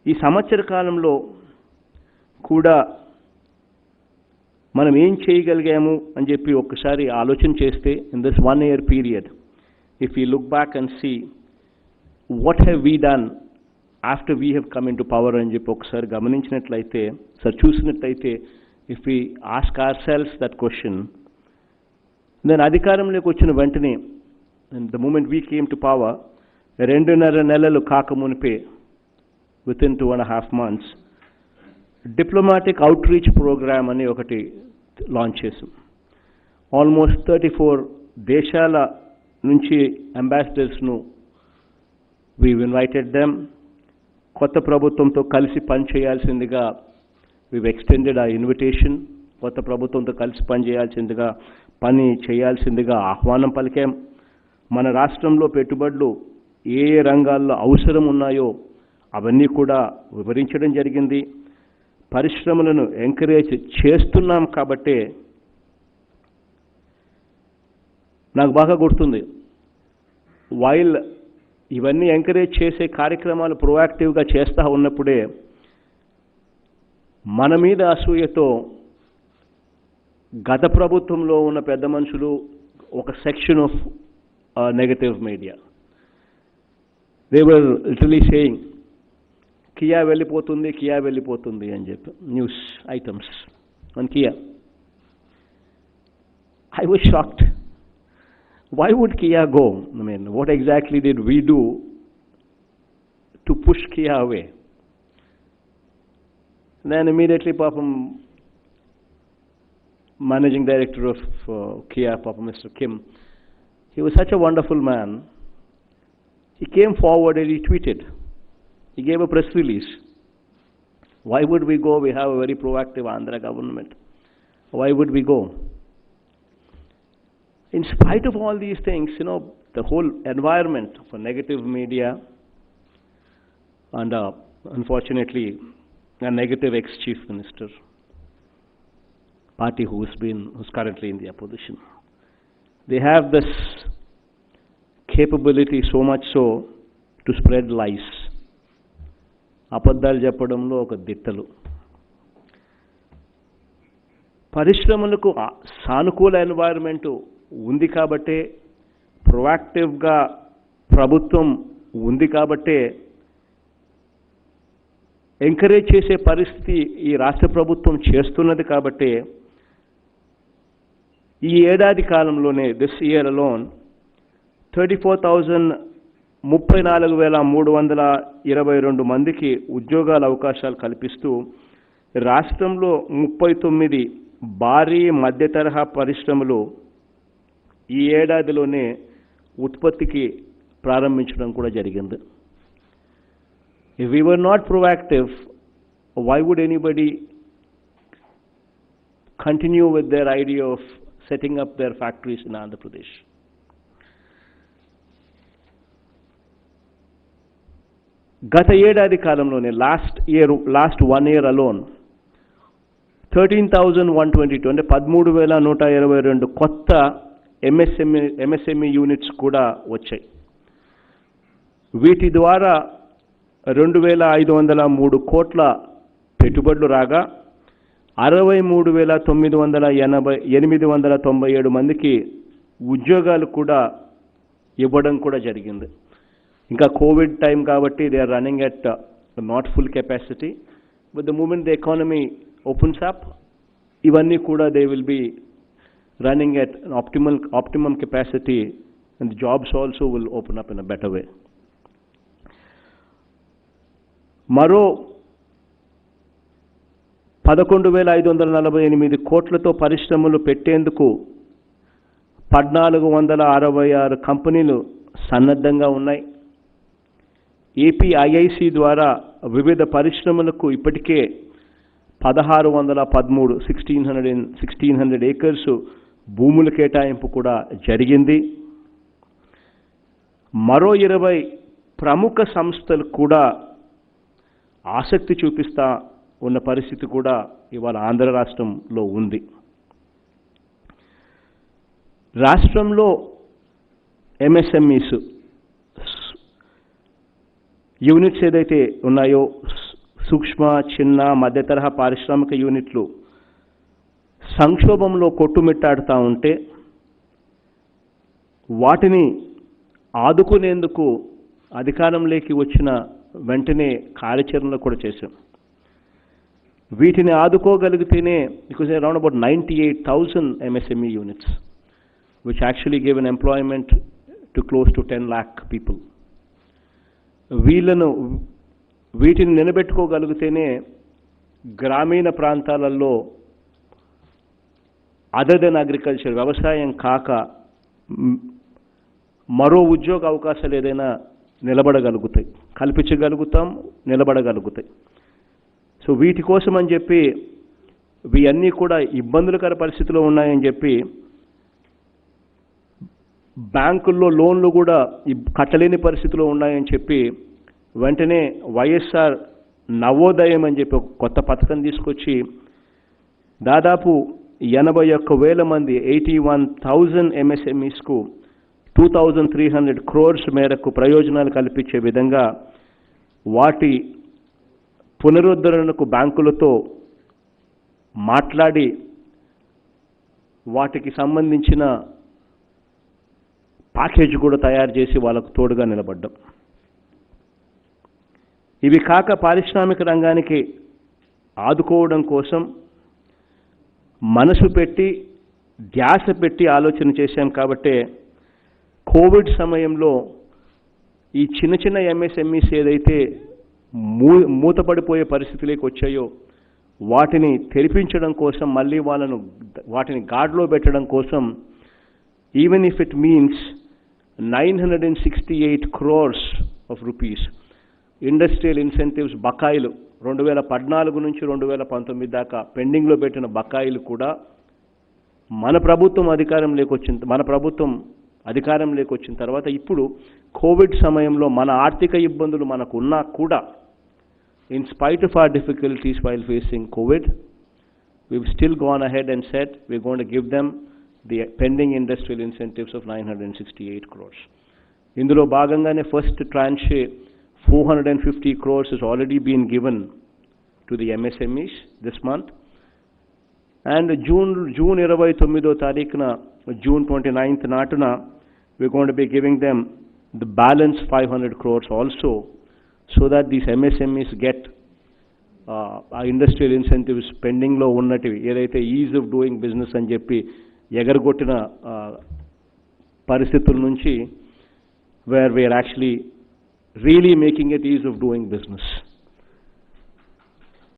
ఈ సంవత్సర కాలంలో కూడా మనం ఏం చేయగలిగాము అని చెప్పి ఒక్కసారి ఆలోచన చేస్తే, in this 1 year period, if you look back and see what have we done after we have come into power అని చెప్పి ఒకసారి గమనించినట్లయితే, చూసినట్లయితే, if we ask ourselves that question, నేను అధికారంలోకి వచ్చిన వెంటనే, the moment we came to power, 2.5 నెలలు కాకమునిపే, within 2.5 months, diplomatic outreach program అని ఒకటి లాంచ్ చేసాం. ఆల్మోస్ట్ 34 దేశాల నుంచి అంబాసిడర్స్ను వీవ్ ఇన్వైటెడ్ దెమ్. కొత్త ప్రభుత్వంతో కలిసి పనిచేయాల్సిందిగా వీవ్ ఎక్స్టెండెడ్ ఆ ఇన్విటేషన్. కొత్త ప్రభుత్వంతో కలిసి పని చేయాల్సిందిగా ఆహ్వానం పలికాం. మన రాష్ట్రంలో పెట్టుబడులు ఏ రంగాల్లో అవసరం ఉన్నాయో అవన్నీ కూడా వివరించడం జరిగింది. పరిశ్రమలను ఎంకరేజ్ చేస్తున్నాం కాబట్టే, నాకు బాగా గుర్తుంది, వైల్ ఇవన్నీ ఎంకరేజ్ చేసే కార్యక్రమాలు ప్రొయాక్టివ్గా చేస్తూ ఉన్నప్పుడే మన మీద అసూయతో గత ప్రభుత్వంలో ఉన్న పెద్ద మనుషులు ఒక section of negative media, they were literally saying Kia వెళ్ళిపోతుంది అని చెప్పి news items on Kia. I was shocked. Why would Kia go? I mean, what exactly did we do to push Kia away? Then immediately, managing director of Kia, Mr. Kim, he was such a wonderful man. He came forward and he tweeted. He gave a press release. Why would we go? We have a very proactive Andhra government. Why would we go? In spite of all these things, the whole environment for negative media and unfortunately a negative ex-chief minister, party who's currently in the opposition, they have this capability so much so to spread lies. అబద్ధాలు చెప్పడంలో ఒక దిట్టలు. పరిశ్రమలకు సానుకూల environment ఉంది కాబట్టే, ప్రొయాక్టివ్గా ప్రభుత్వం ఉంది కాబట్టే, ఎంకరేజ్ చేసే పరిస్థితి ఈ రాష్ట్ర ప్రభుత్వం చేస్తున్నది కాబట్టే, ఈ ఏడాది కాలంలోనే, దిస్ ఇయర్ అలోన్, 34,322 మందికి ఉద్యోగాల అవకాశాలు కల్పిస్తూ రాష్ట్రంలో 39 భారీ మధ్య తరహా పరిశ్రమలు ఈ ఏడాదిలోనే ఉత్పత్తికి ప్రారంభించడం కూడా జరిగింది. If we were not proactive, why would anybody continue with their idea of setting up their factories in Andhra Pradesh? గత ఏడాది కాలంలోనే, లాస్ట్ 1 year అలోన్, 13,122 అంటే 13,122 కొత్త ఎంఎస్ఎంఈ యూనిట్స్ కూడా వచ్చాయి. వీటి ద్వారా 2,503 కోట్ల పెట్టుబడులు రాగా 63,897 మందికి ఉద్యోగాలు కూడా ఇవ్వడం కూడా జరిగింది. ఇంకా కోవిడ్ టైం కాబట్టి they are running at not full capacity, but the moment the economy opens up, ఇవన్నీ కూడా they will be running at optimum capacity and the jobs also will open up in a better way. మరో 11,548 కోట్లతో పరిశ్రమలు పెట్టేందుకు 1,466 కంపెనీలు సన్నద్ధంగా ఉన్నాయి. APIIC ద్వారా వివిధ పరిశ్రమలకు ఇప్పటికే 1,613 ఏకర్స్ భూముల కేటాయింపు కూడా జరిగింది. మరో 20 ప్రముఖ సంస్థలు కూడా ఆసక్తి చూపిస్తా ఉన్న పరిస్థితి కూడా ఇవాళ ఆంధ్ర రాష్ట్రంలో ఉంది. రాష్ట్రంలో ఎంఎస్ఎంఈస్ యూనిట్స్ ఏదైతే ఉన్నాయో, సూక్ష్మ చిన్న మధ్య తరహా పారిశ్రామిక యూనిట్లు సంక్షోభంలో కొట్టుమిట్టాడుతూ ఉంటే వాటిని ఆదుకునేందుకు అధికారంలోకి వచ్చిన వెంటనే కార్యాచరణలు కూడా చేశాం. వీటిని ఆదుకోగలిగితేనే because around about 98,000 MSME units which actually gave an employment to close to 10 lakh people. వీటిని నిలబెట్టుకోగలిగితేనే గ్రామీణ ప్రాంతాలలో అదర్ దెన్ అగ్రికల్చర్ వ్యవసాయం కాక మరో ఉద్యోగ అవకాశాలు ఏదైనా నిలబడగలుగుతాయి, కల్పించగలుగుతాం, నిలబడగలుగుతాయి. సో వీటి కోసం అని చెప్పి ఇవన్నీ కూడా ఇబ్బందులకర పరిస్థితిలో ఉన్నాయని చెప్పి బ్యాంకుల్లో లోన్లు కూడా కట్టలేని పరిస్థితిలో ఉన్నాయని చెప్పి వెంటనే వైఎస్ఆర్ నవోదయం అని చెప్పి ఒక కొత్త పథకం తీసుకొచ్చి దాదాపు 81,000 మంది 81,000 MSMEస్కు 2,300 crores మేరకు ప్రయోజనాలు కల్పించే విధంగా వాటి పునరుద్ధరణకు బ్యాంకులతో మాట్లాడి వాటికి సంబంధించిన ప్యాకేజ్ కూడా తయారు చేసి వాళ్ళకు తోడుగా నిలబడ్డాం. ఇవి కాక పారిశ్రామిక రంగానికి ఆదుకోవడం కోసం మనసు పెట్టి ధ్యాస పెట్టి ఆలోచన చేశాం. కాబట్టే కోవిడ్ సమయంలో ఈ చిన్న చిన్న MSMEs ఏదైతే మూతపడిపోయే పరిస్థితులకు వచ్చాయో వాటిని తెరిపించడం కోసం, మళ్ళీ వాటిని గాడిలో పెట్టడం కోసం, even if it means 968 crores of rupees industrial incentives బకాయిలు 2014 నుంచి 2019 దాకా పెండింగ్లో పెట్టిన బకాయిలు కూడా మన ప్రభుత్వం అధికారంలోకి వచ్చిన తర్వాత ఇప్పుడు కోవిడ్ సమయంలో మన ఆర్థిక ఇబ్బందులు మనకు ఉన్నా కూడా in spite of our difficulties while facing COVID, we've still gone ahead and said we're going to give them the pending industrial incentives of 968 crores. ఇందులో భాగంగానే first trans 450 crores has already been given to the MSMEs this month, and June 29వ తారీఖున June 29th నాటున we're going to be giving them the balance 500 crores also, so that these MSMEs get industrial incentives pending లో ఉన్నటివి ఏదైతే is of doing business అని చెప్పి ఎగరగొట్టిన పరిస్థితుల నుంచి where we are actually really making it ease of doing business.